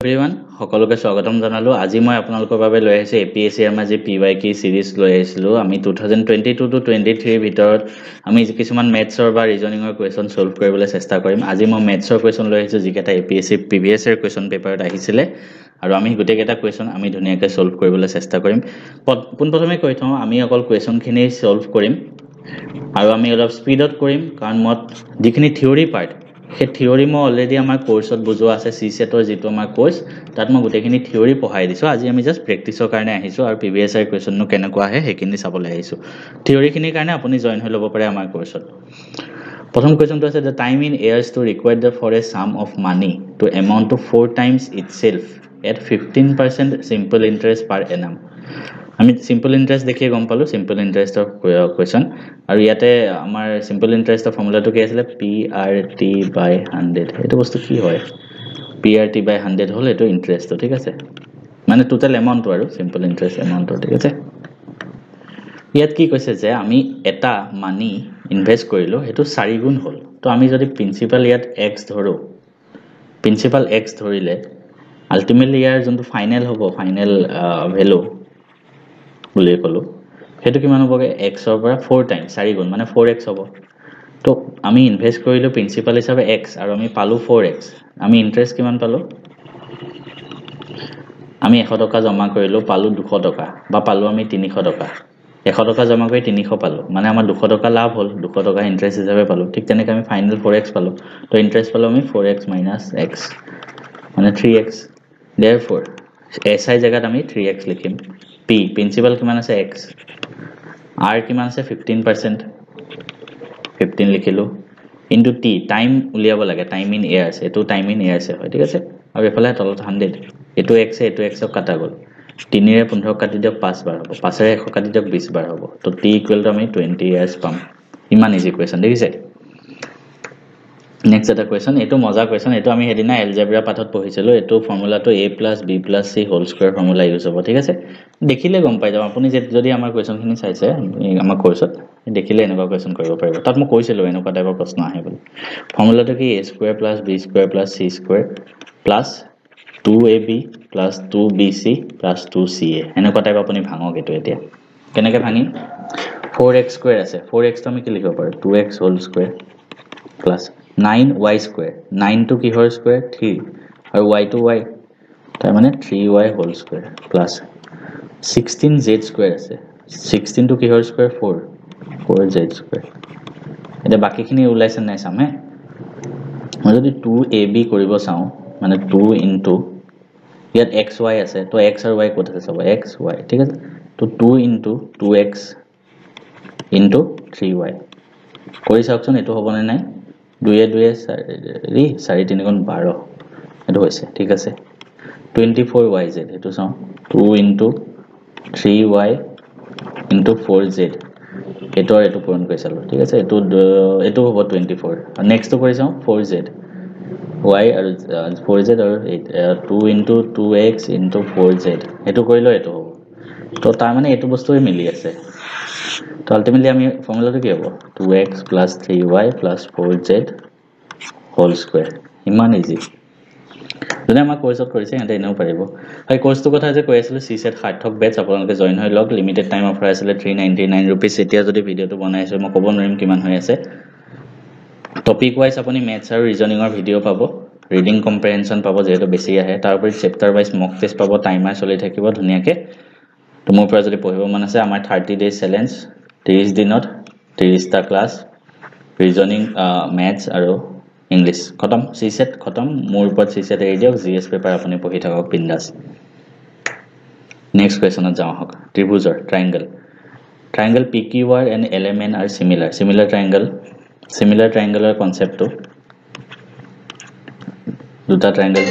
Everyone সকলোকে স্বাগতম জনালো আজি মই আপোনালোকৰ বাবে লৈ আহিছো এপিএসসি আমাৰ যে পিৱাইকি সিৰিজ লৈ আহিছিলো আমি 2022 টু 23 ভিতৰত আমি কিছুমান মেথছৰ বা ৰিজনিংৰ কোৱেশ্চন সলভ কৰিবলৈ চেষ্টা কৰিম আজি মই মেথছৰ কোৱেশ্চন লৈ আহিছো যিকেইটা এপিএসসি প্ৰিভিয়াছ ইয়াৰ কোৱেশ্চন পেপাৰত আহিছিলে আৰু আমি গোটেইকেইটা কোৱেশ্চন আমি ধুনীয়াকৈ সলভ কৰিবলৈ চেষ্টা কৰিম পোনপ্ৰথমে কৈ থওঁ আমি অকল কোৱেশ্চনখিনি সলভ কৰিম আৰু আমি অলপ স্পীডত কৰিম কাৰণ মই যিখিনি থিওৰি পাৰ্ট সেই থিওৰি মই অলৰেডি আমাৰ কোৰ্সত বুজোৱা আছে সিসেটৰ যেটো আমাৰ কোৰ্স তাত মই গোটেইখিনি থিওৰি পঢ়াই দিছো আজি আমি জাস্ট প্ৰেক্টিছৰ কাৰণে আহিছো আৰু প্ৰিভিয়াছ ইয়াৰ কোৱেশ্চননো কেনেকুৱা আহে হেকিনি চাবলৈ আহিছো থিওৰিখিনিৰ কাৰণে আপুনি জয়েন হৈ ল'ব পাৰে আমাৰ কোৰ্সত প্ৰথম কোৱেশ্চনটো আছে the time in years to required for a sum of money to amount to 4 times itself at 15% simple interest per annum আমি সিম্পল ইন্টারেস্ট দেখিয়ে গম পালো সিম্পল ইন্টাৰেস্টৰ কোৱেশ্চন আৰু ইয়াতে আমাৰ সিম্পল ইন্টাৰেস্টৰ ফৰ্মুলাটো কি আছিল PRT by 100 এটো বস্তু কি হয় PRT by 100 হল এটো ইন্টারেস্ট ঠিক আছে মানে টোটাল এমাউন্ট আৰু সিম্পল ইন্টারেস্ট এমাউন্ট ঠিক আছে ইয়াত কি কৈছে যে আমি এটা মানি ইনভেস্ট কৰিলো এটো 4 গুণ হল তো আমি যদি প্ৰিন্সিপাল ইয়াত x ধৰো প্ৰিন্সিপাল x ধৰিলে আলটিমেটলি ইয়াৰ যোনটো ফাইনাল হ'ব ফাইনাল ভ্যালু বুলিয়ে কলো হেতু কিমান হ'বগে x ৰ পৰা 4 টাইম 4 গুণ মানে 4x হ'ব তো আমি ইনভেস্ট কৰিলো প্ৰিন্সিপাল হিচাপে x আৰু আমি পালো 4x আমি ইন্টাৰেস্ট কিমান পালো আমি 100 টকা জমা কৰিলো পালো 200 টকা বা পালো আমি 300 টকা 100 টকা জমা কৰি 300 পালো মানে আমাৰ 200 টকা লাভ হল 200 টকা ইন্টারেস্ট হিচাপে পালো ঠিক তেনেকৈ আমি ফাইনাল 4x পালো তো ইন্টারেস্ট পালো আমি 4x - x মানে 3x therefore SI জায়গাত আমি 3x লিখিম P প্ৰিন্সিপাল কিমান আছে x R কিমান আছে 15% 15 লিখিলো into T টাইম উলিয়াব লাগে টাইম ইন ইয়ার্স এটো টাইম ইন ইয়ার্স হয় ঠিক আছে আৰু এফালে তলত 100 এটো x ক কাটা গল 3 ৰে 15 কাটি দিয়ক 5 বাৰ হ'ব 5 ৰে 100 কাটি দিয়ক 20 বাৰ হ'ব তো T ইকুৱেল টু আমি 20 ইয়াৰ্স পাম ইমান ইজি কোৱেশ্চন দেখিছে নেক্সট এটা কোৱেশ্চন এটো মজা কোৱেশ্চন এটো আমি হেদিনা এলজেব্ৰা পাঠত পঢ়িছিলো এটো ফৰ্মুলাটো a + b + c whole square formula use হ'ব ঠিক আছে দেখিলে গম পাই যাও আপুনি যদি আমাৰ কোৱেশ্চনখিনি চাইছে আমাৰ কোৰ্সত দেখিলে এনেকুৱা কোৱেশ্চন কৰিব পাৰিব তাত মই কৈছিলো এনেকুৱা টাইপৰ প্ৰশ্ন আহে বুলি ফৰ্মুলাটো কি a² + b² + c² + 2ab + 2bc + 2ca এনেকুৱা টাইপ আপুনি ভাঙক এটো এতিয়া কেনেকৈ ভাঙি 4x² আছে 4x তো আমি কি লিখিব পাৰো 2x whole square + 9y² 9 to কিহৰ স্কয়াৰ 3 আৰু y to y তাৰ মানে 3y হোল স্কয়াৰ + 16z² আছে 16 to কিহৰ স্কয়াৰ 4 4z² এটা বাকিখিনি ওলাইছে নাই সামে মই যদি 2ab কৰিব চাও মানে 2 into ইয়াত xy আছে তো x আৰু y কোত আছে সব xy ঠিক আছে তো 2 into 2x into 3y কৰি চাওকচোন এটো হ'বনে নাই 2 এ 2 4 3 গুণ 12 এটো হৈছে ঠিক আছে 24yz এটো চাও 2 into 3y into 4z এটো আৰু এটো পূৰণ কৰি চালো ঠিক আছে এটো হ'ব 24 আৰু নেক্সট কৰি চাও 4z y আৰু 4z আৰু 2 into 2x into 4z এটো কৰিলো এটো হ'ব তো তাৰ মানে এটো বস্তুই মিলি আছে তো আলটিমেটলি আমি ফৰ্মুলাটো কি হ'ব 2x + 3y + 4z whole square ইমান ইজি যদি আমাৰ কোৰ্সত কৰিছে এতে এনেও পাৰিব হয় কোৰ্সটো কথা যে কৈ আছিল সিসেট সাৰ্থক বেচ আপোনালোকে জয়েন হৈ লওক লিমিটেড টাইম অফাৰ আছিল 399 रुपीस এতিয়া যদি ভিডিওটো বনাইছো মই ক'ব নোৱাৰিম কিমান হৈ আছে টপিক ওয়াইজ আপুনি ম্যাথছ আৰু ৰিজনিংৰ ভিডিও পাব ৰিডিং কম্প্ৰিহেনশন পাব যেটো বেছি আহে তাৰ উপৰি চেপ্টাৰ ওয়াইজ মক টেষ্ট পাব টাইমাৰ চলি থাকিব ধুনিয়াকে তো মোৰ পৰা যদি পঢ়িব মন আছে আমাৰ 30 ডেজ চ্যালেঞ্জ 30 দিনত 30টা ক্লাস ৰিজনিং ম্যাথছ আৰু ইংলিশ খতম সিসেট খতম মোৰ ওপৰত সিসেট এৰি দিয়ক জিএস পেপাৰ আপুনি পঢ়ি থাকক বিন্দাস নেক্সট কোৱেশ্চনত যাও হক ত্ৰিভুজৰ triangle PQR and LMN are similar triangular concept to দুটা triangle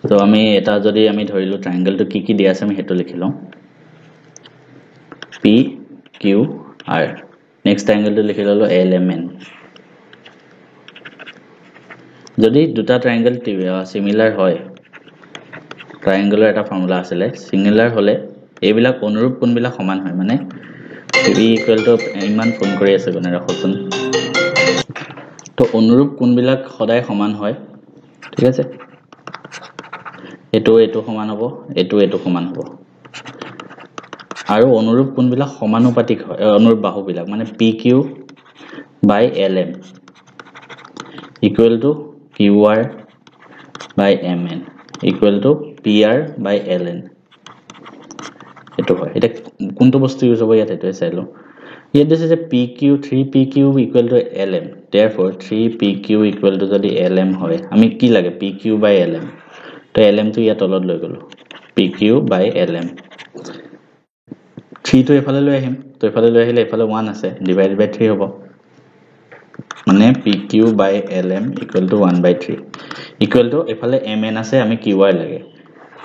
তো আমি এটা যদি আমি ধৰিলো triangle to কি দিয়া আছে আমি হেতু লিখিলো PQR next triangle to লিখি ললো LMN যদি দুটা triangle similar হয় triangular এটা ফৰ্মুলা আছে similar হলে এইবিলাক অনুৰূপ কোণবিলাক সমান হয় মানে b = ইমান ফোন কৰি আছে কোনে ৰাখকচোন তো অনুৰূপ কোণবিলাক সদায় সমান হয় ঠিক আছে এইটো সমান হ'ব, এইটো সমান হ'ব। আৰু অনুৰূপ কোণবিলাক সমানুপাতিক হয়, অনুৰূপ বাহুবিলাক মানে PQ by LM equal to QR by MN equal to PR by LN। এইটো হয়। এটা কোনটো বস্তু ইউজ হ'ব ইয়াত এইটোৱে চাই লওঁ। ইয়াত দিছে যে PQ 3PQ equal to LM, therefore 3PQ equal to যদি LM হয়, আমি কি লাগে PQ by LM, তো LM টো ইয়াত তলত লৈ গ'লো, PQ by LM। 3 টো এফালে লৈ আহিম, তো এফালে লৈ আহিলে এফালে 1 আছে, ডিভাইডেড বাই 3 হ'ব, মানে PQ by LM equal to 1 by 3 equal to এফালে MN আছে, আমি QR লাগে,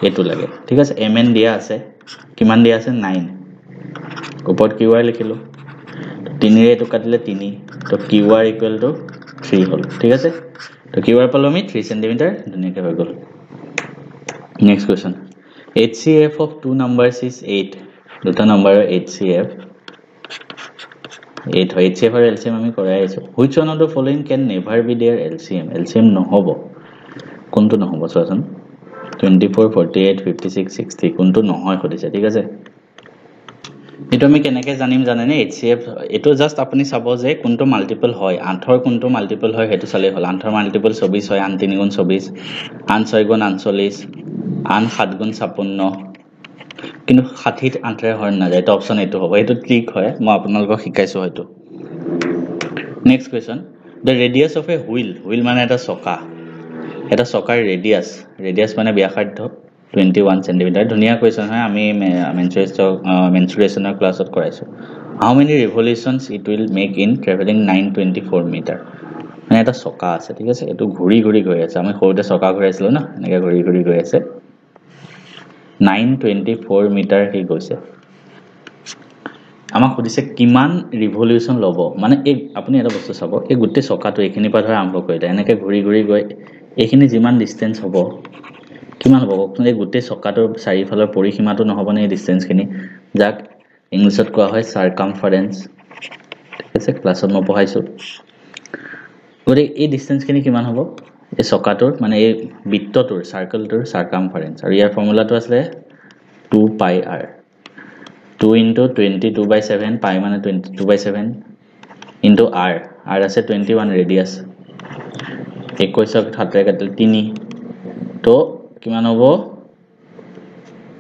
এইটো লাগে, ঠিক আছে। MN দিয়া আছে, কিমান দিয়া আছে 9, ওপৰত QR লিখিলো, 3 ৰে এইটো কাটিলে 3, তো QR equal to 3 হ'ল, ঠিক আছে। তো QR পালো আমি 3 সেন্টিমিটাৰ, ধুনীয়াকৈ হৈ গ'ল। Next question, HCF of two numbers is 8, দুটা নম্বৰৰ HCF 8 হয়। HCF আৰু LCM আমি কৰাই আছো। Which one of the following can never be their LCM? LCM নহ'ব, কোনটো নহ'ব চোৱাচোন। 24, 48, 56, 60 কোনটো নহয় সুধিছে, ঠিক আছে। এইটো আমি কেনেকৈ জানিম জানেনে? HCF এইটো জাষ্ট আপুনি চাব যে কোনটো মাল্টিপল হয়, 8ৰ কোনটো মাল্টিপল হয় সেইটো চালেই হ'ল। 8ৰ মাল্টিপল 24 হয়, 8 3 গুণ 24, 8 6 গুণ 48, 8 7 গুণ 56, কিন্তু 60 8ৰে হৰণ নাযায়, এইটো অপশ্যন এইটো হ'ব, এইটো ট্ৰিক হয়, মই আপোনালোকক শিকাইছোঁ হয়তো। Next question, the radius of A wheel মানে এটা চকা, এটা চকাৰ ৰেডিয়াছ মানে ব্যাসাৰ্ধ 21 সেন্টিমিটাৰ। ধুনীয়া কুৱেশ্যন হয়, আমি মেনচুৰেশ্যনৰ ক্লাছত কৰাইছোঁ। How many revolutions it will make in travelling 924 metre, মানে এটা চকা আছে, ঠিক আছে, এইটো ঘূৰি ঘূৰি গৈ আছে, আমি সৰুতে চকা ঘূৰাইছিলোঁ ন, এনেকৈ ঘূৰি ঘূৰি গৈ আছে, 924 মিটাৰ সি গৈছে। আমাক সুধিছে কিমান ৰিভলিউশ্যন ল'ব, মানে এই আপুনি এটা বস্তু চাব, এই গোটেই চকাটো এইখিনিৰ পৰা ধৰা আৰম্ভ কৰিলে, এনেকৈ ঘূৰি ঘূৰি গৈ এইখিনি যিমান ডিষ্টেঞ্চ হ'ব, কিমান হ'ব কওকচোন। এই গোটেই চকাটোৰ চাৰিওফালৰ পৰিসীমাটো নহ'বনে এই ডিষ্টেঞ্চখিনি, যাক ইংলিছত কোৱা হয় চাৰ্কামফাৰেঞ্চ, ঠিক আছে, ক্লাছত মই পঢ়াইছোঁ। গতিকে এই ডিষ্টেঞ্চখিনি কিমান হ'ব, এই চকাটোৰ মানে এই বৃত্তটোৰ চাৰ্কলটোৰ চাৰ্কামফাৰেঞ্চ, আৰু ইয়াৰ ফৰ্মুলাটো আছিলে 2πr, 2 into 22/7, পাই মানে 22/7 into r আছে 21 ৰেডিয়াছ, 21ক 7ৰে কাটিলে 3, তো কিমান হ'ব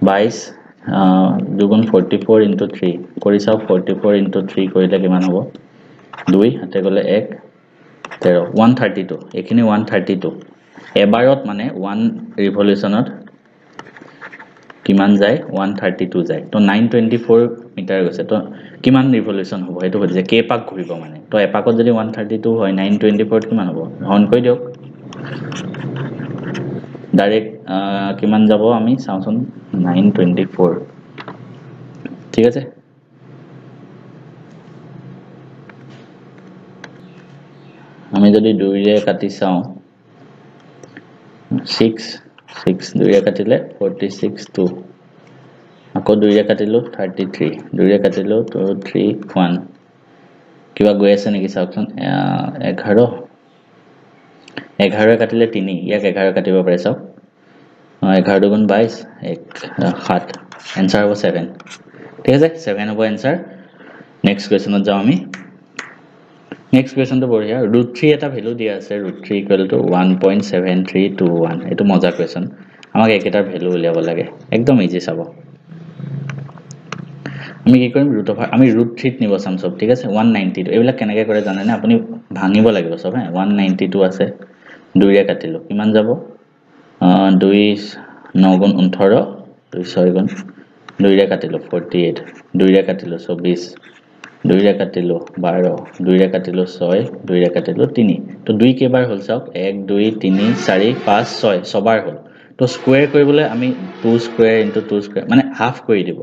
22 দুগুণ 44 into 3 কৰি চাওক, 44 into 3 কৰিলে কিমান হ'ব, 2 হাতে গ'লে 1 13, 132, এইখিনি 132 এবাৰত, মানে 1 ৰিভলিউশ্যনত কিমান যায় 132 যায়, তো 924 মিটাৰ গৈছে, তো কিমান ৰিভলিউশ্যন হ'ব সেইটো সুধিছে, কেইপাক ঘূৰিব মানে, তো এপাকত যদি 132 হয় 924 কিমান হ'ব, হৰণ কৰি দিয়ক, ডাইৰেক্ট কিমান যাব আমি চাওঁচোন, 924, ঠিক আছে। আমি যদি 2ৰে কাটি চাওঁ, 6 2ৰে কাটিলে 46, 2 আকৌ 2ৰে কাটিলোঁ 33, 2ৰে কাটিলোঁ 2 3 1, কিবা গৈ আছে নেকি চাওকচোন, 11ৰে কাটিলে 3, ইয়াক 11 কাটিব পাৰে চাওক, 11 দুগুণ 22, 7, এনচাৰ হ'ব 7, ঠিক আছে, 7 হ'ব এনচাৰ। নেক্সট কুৱেশ্যনত যাওঁ আমি। নেক্সট কুৱেশ্যনটো বঢ়িয়া, √3 এটা ভেলু দিয়া আছে, √3 = 1.7321, এইটো মজা কুৱেশ্যন, আমাক একেটাৰ ভেলু উলিয়াব লাগে, একদম ইজি চাব। আমি কি কৰিম, আমি √3ত নিব চাম চব, ঠিক আছে। 192 এইবিলাক কেনেকৈ কৰে জানেনে, আপুনি ভাঙিব লাগিব চব, 192 আছে, 2ৰে কাটিলোঁ কিমান যাব, 2 9 গুণ 18, 2 6 গুণ, 2ৰে কাটিলোঁ 48, 2ৰে কাটিলোঁ 24, 2ৰে কাটিলোঁ 12, 2ৰে কাটিলোঁ 6, 2ৰে কাটিলোঁ 3, তো 2 কেইবাৰ হ'ল চাওক, 1 2 3 4 5 6 ছবাৰ হ'ল, তো স্কুৱেৰ কৰিবলৈ আমি 2 স্কুৱেৰ ইনটু 2 স্কুৱেৰ মানে হাফ কৰি দিব,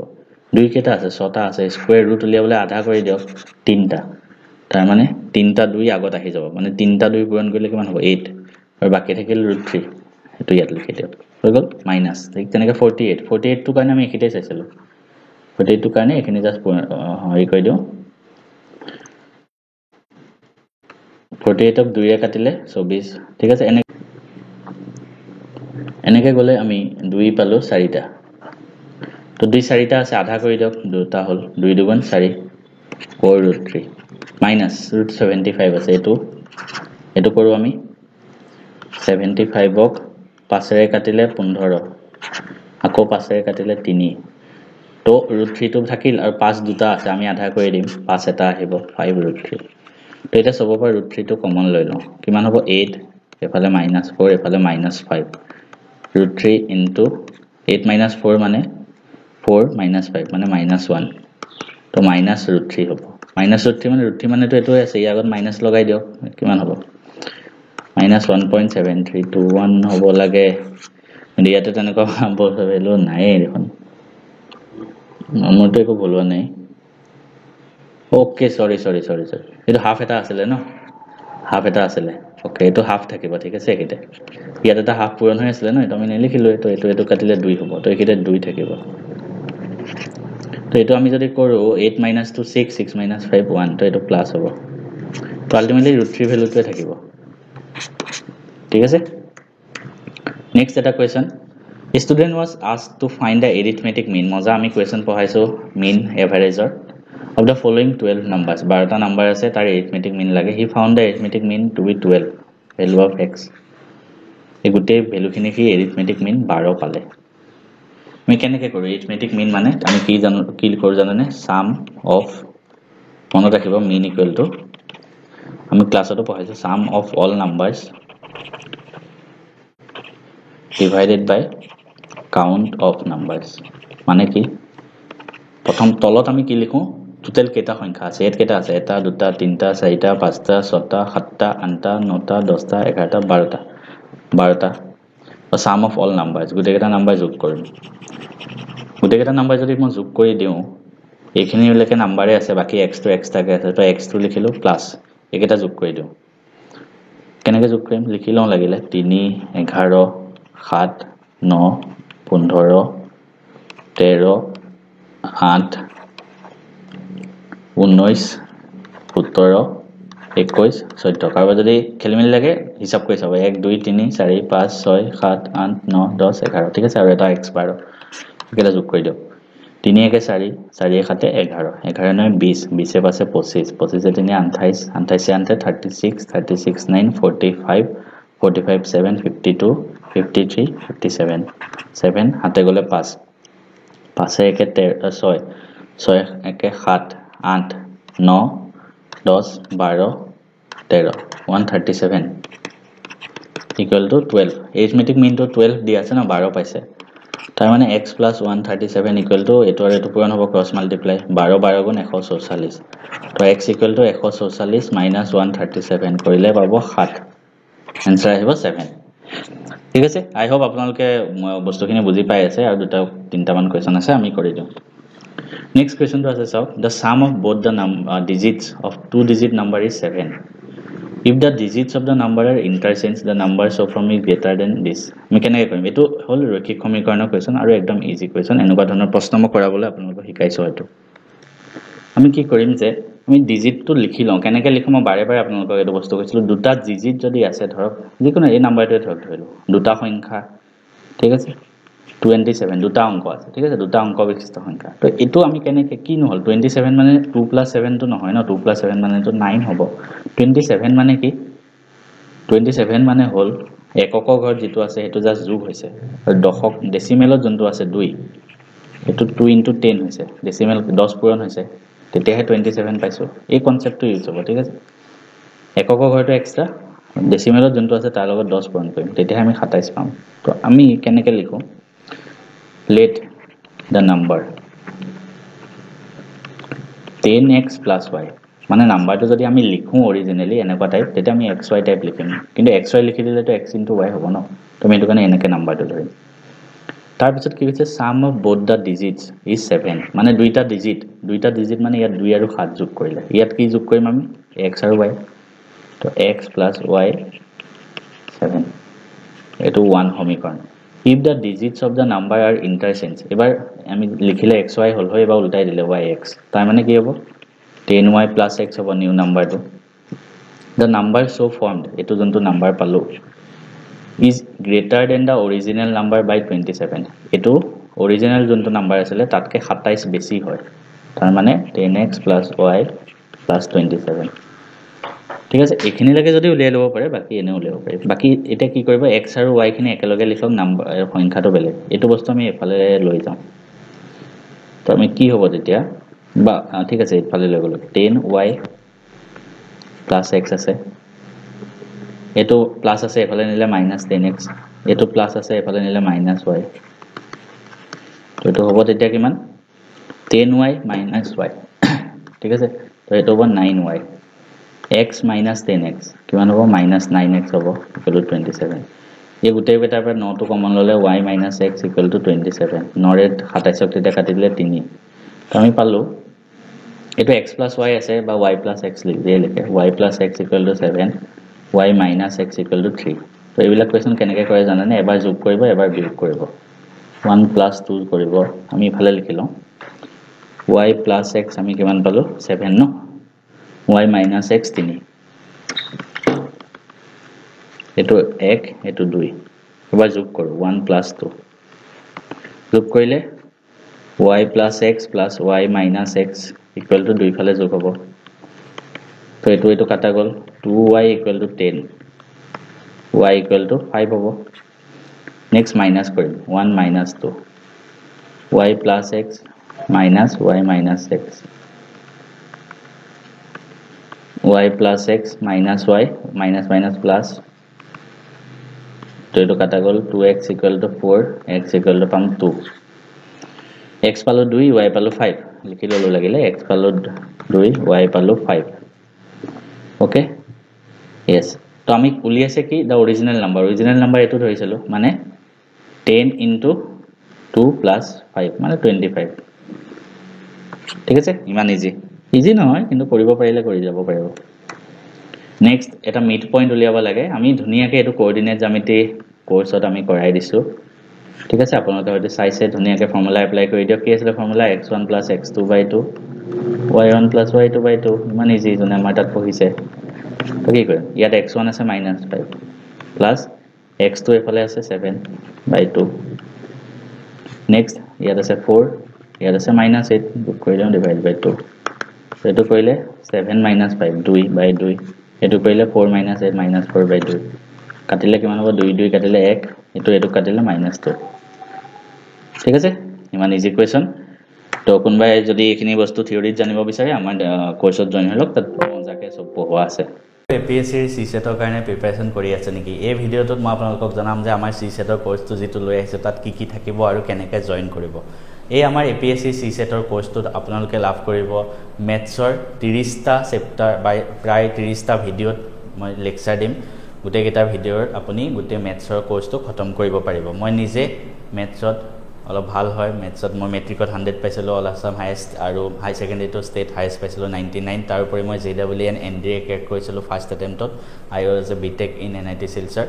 2 কেইটা আছে 6টা আছে, স্কুৱেৰ ৰুট উলিয়াবলৈ আধা কৰি দিয়ক 3টা, তাৰমানে 3টা 2 আগত আহি যাব, মানে 3টা 2 পূৰণ কৰিলে কিমান হ'ব 8, আৰু বাকী থাকিল √3, সেইটো ইয়াত লিখি দিয়ক, হৈ গ'ল মাইনাছ, ঠিক তেনেকৈ 48টোৰ কাৰণে আমি এইখিনিতে চাইছিলোঁ, 48টোৰ কাৰণে এইখিনি জাষ্ট হেৰি কৰি দিওঁ, 48ক 2ৰে কাটিলে 24, ঠিক আছে, এনেকৈ গ'লে আমি 2 পালোঁ 4টা তো 2 4টা আছে আধা কৰি দিয়ক 2টা হ'ল 2 2 4 4√3 মাইনাছ √75 আছে এইটো কৰোঁ আমি 75ক 5ৰে কাটিলে 15 আকৌ 5ৰে কাটিলে 3 তো √3 টো থাকিল আৰু 5 দুটা আছে আমি আধা কৰি দিম 5 এটা আহিব 5√3 তো এটা সবৰ পৰা √3 টো কমন লৈ লওঁ কিমান হ'ব 8 এফালে -4 এফালে -5 √3 ইনটু 8 - 4 মানে 4 - 5 মানে -1 তো -√3 হ'ব -√3 মানে তো এটোই আছে ইয়াৰ আগত মাইনাস লগাই দিয়ক কিমান হ'ব -1.7321 হ'ব লাগে ইয়াতে তেনেকুৱা ভ্যালু নাই দেখোন মোৰটো একো ভুলোৱা নাই ওকে সৰি এইটো হাফ এটা আছিলে ন হাফ এটা আছিলে ওকে এইটো হাফ থাকিব ঠিক আছে একিতে ইয়াত এটা হাফ পূৰণ হৈ আছিল ন এটা আমি নিলিখিলো এইটো কাটিলে 2 হ'ব তো একিতে 2 থাকিব তো এইটো আমি যদি কৰো 8 - 2 6 6 - 5 1 তো এইটো প্লাস হ'ব তো আলটিমেটলি √3 ভ্যালুটোৱে থাকিব ঠিক আছে নেক্সট এটা question A student was asked to find the arithmetic mean মজা আমি কোৱেশ্চন পঢ়াইছো mean averageৰ of the following 12 numbers 12টা নাম্বাৰ আছে তাৰ arithmetic mean লাগে he found the arithmetic mean to be 12 value of x এই গুটে ভ্যালু খিনি কি arithmetic mean 12 পালে আমি কেনেকৈ কৰো arithmetic mean মানে আমি কি জানো কি কৰো জানেনে sum of মনত ৰাখিব mean equal to আমি ক্লাছতো পঢ়াইছো sum of all numbers divided by count of numbers মানে কি প্ৰথম তলত আমি কি লিখো টোটাল কেটা সংখ্যা আছে এত কেটা আছে এটা দুটা তিনটা চাৰিটা পাঁচটা ছটা সাতটা আঠটা নটা 10টা 11টা 12টা or sum of all numbers গুটেকেটা নাম্বাৰ যোগ কৰিম গুটেকেটা নাম্বাৰ যদি মই যোগ কৰি দিও এইখিনি লৈকে নাম্বাৰে আছে বাকি x টো এক্সট্ৰাকে আছে তো x টো লিখিলো প্লাস একেটা যোগ কৰি দিও কেনেকৈ যোগ কৰিম লিখি লওঁ লাগিলে 3 11 7 9 15 13 8 19 17 21 14 কাৰোবাৰ যদি খেলিমেলি লাগে হিচাপ কৰি চাব 1 2 3 4 5 6 7 8 9 10 11 ঠিক আছে আৰু এটা x 12 একেটা যোগ কৰি দিও 3 1 4 4 7 11 11 9 20 20 এ পাছে 25 25 এ 3 28 28 8 36 36 9 45 45 7 52 53 57 7 হাতে গলে 5 5 এ 6 6 1 7 8 9 10 12 13 137 equal to 12 arithmetic mean to 12 দিয়া আছে না 12 পাইছে তার মানে x plus 137 equal to এটো আর এটো পূরণ হবে ক্রস মাল্টিপ্লাই 12 12 গুণ 144 তো x equal to 144 minus 137 কৰিলে পাবো 7 आंसर আহিব 7 ঠিক আছে আই হোপ আপোনালোকে বস্তুখিনি বুজি পাই আছে আৰু দুটা তিনটা মান কোৱেশ্চন আছে আমি কৰি দিম নেক্সট কোৱেশ্চনটো আছে চাওক the sum of both the digits of two digit number is 7 if the digits of the number are interchange the number so from is greater than this আমি কেনেকৈ কৰিম এটো হল ৰৈখিক সমীকৰণৰ কোৱেশ্চন আৰু একদম ইজি কোৱেশ্চন এনেকুৱা ধৰণৰ প্ৰশ্ন মই কৰাবলৈ আপোনালোকক শিকাইছো হয়তো আমি কি কৰিম যে আমি ডিজিটটো লিখি লওঁ কেনেকৈ লিখো মই বাৰে বাৰে আপোনালোকক এটো বস্তু কৈছিলো দুটা ডিজিট যদি আছে ধৰক যিকোনো এই নাম্বাৰটোৱে ধৰিলো দুটা সংখ্যা ঠিক আছে 27 দুটা অংক আছে ঠিক আছে দুটা অংক বিশিষ্ট সংখ্যা তো এটো আমি কেনেকৈ কি নহল 27 মানে 2 + 7 তো নহয় ন 2 + 7 মানে তো 9 হ'ব 27 মানে কি 27 মানে হল এককক ঘৰ যেটো আছে হেতু জাস্ট যোগ হৈছে আৰু দশক ডেসিমেলত যোনটো আছে 2 এটো 2 * 10 হৈছে ডেসিমেল 10 পূৰণ হৈছে তেতিয়াহে 27 পাইছো এই কনসেপ্টটো ইউজ হ'ব ঠিক আছে একক ঘৰটো এক্সট্ৰা ডেসিমেলত যোনটো আছে তাৰ লগত 10 পূৰণ কৰিম তেতিয়াহে আমি 27 পাম তো আমি কেনেকৈ লিখো let the number 10x + y মানে নাম্বাৰটো যদি আমি লিখো অৰিজিনালি এনেকুৱা টাইপ তেতিয়া আমি xy টাইপ লিখিম কিন্তু xy লিখি দিলে তো x * y হ'ব ন তো আমি এটো কাৰণে এনেকৈ নাম্বাৰটো ধৰিম তাৰ পিছত কি হৈছে sum of both the digits is 7 মানে দুইটা ডিজিট মানে ইয়াত 2 আৰু 7 যোগ কৰিলে ইয়াত কি যোগ কৰিম আমি x আৰু y তো x + y 7 এটো 1 সমীকৰণ if the digits of the number are interchange এবাৰ আমি লিখিলে xy হল হয় এবাৰ উল্টাই দিলে yx তাৰ মানে কি হ'ব 10y + x হ'ব নিউ নাম্বাৰটো the number so formed এটো যোনটো নাম্বাৰ পালো is greater than the original number by 27 এটো original যোনটো নাম্বার আছিল তাতকে 27 বেছি হয় তাৰ মানে 10x plus y plus 27 ঠিক আছে এখিনি লাগে যদি উলিয়াই লব পাৰে বাকি এনে উলিয়াব পাৰে বাকি এটা কি কৰিব x আৰু y খিনি একেলগে লিখক নাম্বার সংখ্যাটো বেলেগ এটো বস্তু আমি এফালে লৈ যাম তো আমি কি হ'ব তেতিয়া বা ঠিক আছে এফালে লৈ গলো 10y plus x আছে এটো প্লাস আছে এফালে নিলে minus 10x এটো প্লাস আছে এফালে নিলে minus y তো এটো হ'ব তেতিয়া কিমান 10y minus y ঠিক আছে তো এটো হ'ব 9y x minus 10x কিমান হ'ব minus 9x হ'ব equal to 27 এই গুটেই বেটাৰ পৰা 9 টো কমন ললে y minus x equal to 27 নৰে 27 ক তেতিয়া কাটি দিলে 3 তো আমি পালো এটো x plus y আছে বা y plus x লিখে y plus x equal to 7 y minus x equal to 3 তো এইবিলাক কোৱেশ্চন কেনেকৈ কৰে জানানে এবাৰ যোগ কৰিব এবাৰ বিয়োগ কৰিব 1 plus 2 কৰিব আমি ইফালে লিখিলো y plus x আমি কিমান পালো 7 ন y minus x 3 এটো 1 এটো 2 এবাৰ যোগ কৰো 1 plus 2 যোগ কৰিলে y plus x plus y minus x equal to 2 ফালে যোগ হ'ব তো এটো কাটা গল 2y equal to 10 y equal to 5 হ'ব next minus কৰিম 1 minus 2 y plus x minus y minus x y plus x minus y minus minus plus তো এটো কাটা গল 2x equal to 4 x equal to পাম 2 x পালো 2 y পালো 5 লিখি ললো লাগিলে x পালো 2 y পালো 5 okay yes তো আমি উলিয়াছে কি the original number এটো ধৰিছিল মানে 10 into 2 plus 5 মানে 25 ঠিক আছে ইমান ইজি নহয় কিন্তু কৰিব পাৰিলে কৰি যাব পাৰিব নেক্সট এটা মিড পইণ্ট উলিয়াব লাগে আমি ধুনিয়াকে এটো কোঅৰ্ডিনেট জ্যামিতি কোৰ্সত আমি কৰাই দিছো ঠিক আছে আপোনালোকে হয়তো চাইছে ধুনিয়াকে ফৰ্মুলা এপ্লাই কৰি দিয়ক কি আছিল formula x1 plus x2 by 2 y1 plus y2 by 2 ইমান ইজি জনে আমাৰ তাত পঢ়িছে তো কি কৰিম ইয়াত x1 আছে -5 plus x2 এফালে আছে 7 by 2 নেক্সট ইয়াত আছে 4 ইয়াত আছে -8 বুক কৰি দিম ডিভাইড বাই 2 এটো কৰিলে 7 - 5 2 by 2 এটো কৰিলে 4 - 8 - 4 by 2 কাটিলে কিমান হ'ব 2 2 কাটিলে 1 এটো কাটিলে -2 ঠিক আছে ইমান ইজি কোৱেশ্চন তো কোনবাই যদি এখিনি বস্তু থিওৰিত জানিব বিচাৰে আমাৰ কোৰ্সত জয়েন হলক তাত মজাকে সব পঢ়োৱা আছে APSC CSETৰ কাৰণে প্ৰিপাৰেচন কৰি আছে নেকি এই ভিডিওটোত মই আপোনালোকক জনাম যে আমাৰ CSETৰ কোৰ্সটো যেটো লৈ আহিছে তাত কি থাকিব আৰু কেনেকৈ জয়েন কৰিব এই আমাৰ APSC CSETৰ কোৰ্সটোত আপোনালোকে লাভ কৰিব মেথছৰ 30টা চেপ্টাৰ বাই প্ৰায় 30টা ভিডিওত মই লেকচাৰ দিম গোটেই কেইটা ভিডিওৰ আপুনি গোটেই মেথছৰ কোৰ্সটো খতম কৰিব পাৰিব মই নিজে মেথছত অলপ ভাল হয় মেথছত মই মেট্ৰিকত 100 পাইছিলো অল আসাম হাইয়েস্ট আৰু হাই সেকেন্ডাৰীটো ষ্টেট হাইয়েস্ট পাইছিলো 99 তাৰ উপৰি মই JEE NDA ক্ৰেক কৰিছিলো ফাৰ্স্ট এটেম্পটত I was a BTech in NIT Silchar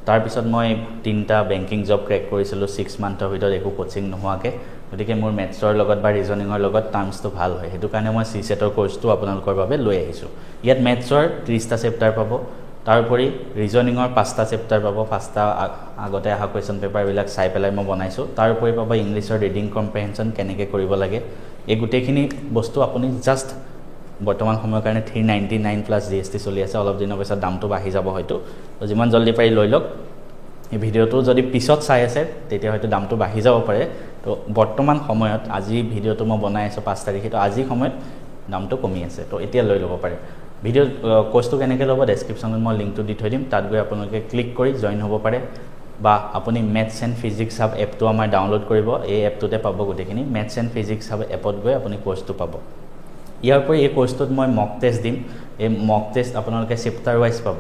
তাৰ পিছত মই 3টা বেংকিং জব ক্ৰেক কৰিছিলো 6 মান্থৰ ভিতৰত একো কোচিং নোহোৱাকে গতিকে মোৰ মেথছৰ লগত বা ৰিজনিংৰ লগত টাৰ্মছটো ভাল হয় হেতু কাৰণে মই CSETৰ কোৰ্সটো আপোনালোকৰ বাবে লৈ আহিছো ইয়াত মেথছৰ 30টা চেপ্টাৰ পাব তাৰ উপৰি ৰিজনিংৰ 5টা চেপ্টাৰ পাব 5টা আগতে আহা কোৱেশ্চন পেপাৰ বিলাক চাই পেলাই মই বনাইছো তাৰ উপৰি পাব ইংলিছৰ ৰিডিং কম্প্ৰিহেনচন কেনেকৈ কৰিব লাগে এই গুটেখিনি বস্তু আপুনি জাস্ট বৰ্তমান সময়ৰ কাৰণে 399 প্লাস GST চলি আছে অলপ দিনৰ পিছত দামটো বাঢ়ি যাব হয়তো তো যিমান জলদি পাৰি লৈ লওক এই ভিডিওটো যদি পিছত চাই আছে তেতিয়া হয়তো দামটো বাঢ়ি যাব পাৰে তো বৰ্তমান সময়ত আজি ভিডিওটো মই বনাই আছো 5 তাৰিখে তো আজি সময়ত দামটো কমি আছে তো এতিয়া লৈ ল'ব পাৰে ভিডিও কোৰ্সটো কেনেকৈ ল'ব ডেসক্ৰিপচনত মই লিংকটো দি থৈ দিম তাত গৈ আপোনালোকে ক্লিক কৰি জয়েন হ'ব পাৰে বা আপুনি মেথছ এণ্ড ফিজিক্স হাব এপটো আমাৰ ডাউনলোড কৰিব এই এপটোতে পাব গোটেইখিনি মেথছ এণ্ড ফিজিক্স হাব এপত গৈ আপুনি কোৰ্সটো পাব ইয়াৰ পৰা এই কোৰ্সটোত মই মক টেষ্ট দিম এই মক টেষ্ট আপোনালোকে চেপ্টাৰ ওয়াইজ পাব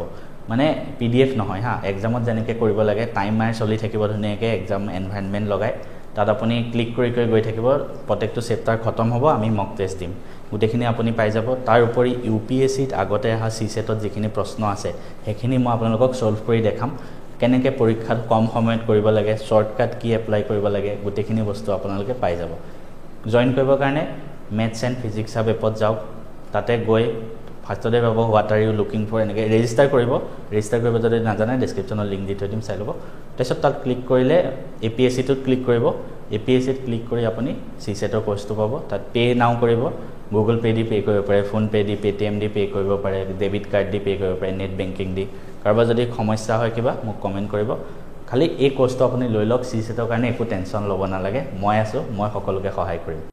মানে PDF নহয় হা এক্সামত যেনেকৈ কৰিব লাগে টাইমাৰ চলি থাকিব ধুনীয়াকৈ এক্সাম এনভাইৰনমেন্ট লগাই তাত আপুনি ক্লিক কৰি গৈ থাকিব প্ৰত্যেকটো চেপ্টাৰ খতম হ'ব আমি মক টেষ্ট দিম গোটেইখিনি আপুনি পাই যাব তাৰ উপৰি UPSCত আগতে আহা CSETত যিখিনি প্ৰশ্ন আছে সেইখিনি মই আপোনালোকক সলভ কৰি দেখাম কেনেকৈ পৰীক্ষাত কম সময়ত কৰিব লাগে শৰ্টকাট কি এপ্লাই কৰিব লাগে গোটেইখিনি বস্তু আপোনালোকে পাই যাব জয়েন কৰিবৰ কাৰণে মেথছ এণ্ড ফিজিক্স হাব এপত যাওক তাতে গৈ ফাৰ্ষ্টতে পাব what are you looking for এনেকৈ ৰেজিষ্টাৰ কৰিব যদি নাজানে ডেছক্ৰিপশ্যনত লিংক দি থৈ দিম চাই ল'ব তাৰপিছত তাত ক্লিক কৰিলে APSCটোত ক্লিক কৰিব APSCত ক্লিক কৰি আপুনি CSETৰ কোৰ্চটো পাব তাত পে নাও কৰিব গুগল পে দি পে কৰিব পাৰে ফোন পে দি পেটিএম দি পে কৰিব পাৰে ডেবিট কাৰ্ড দি পে কৰিব পাৰে নেট বেংকিং দি কাৰোবাৰ যদি সমস্যা হয় কিবা মোক কমেণ্ট কৰিব খালি এই কোৰ্চটো আপুনি লৈ লওক CSETৰ কাৰণে একো টেনশ্যন ল'ব নালাগে মই আছোঁ মই সকলোকে সহায় কৰিম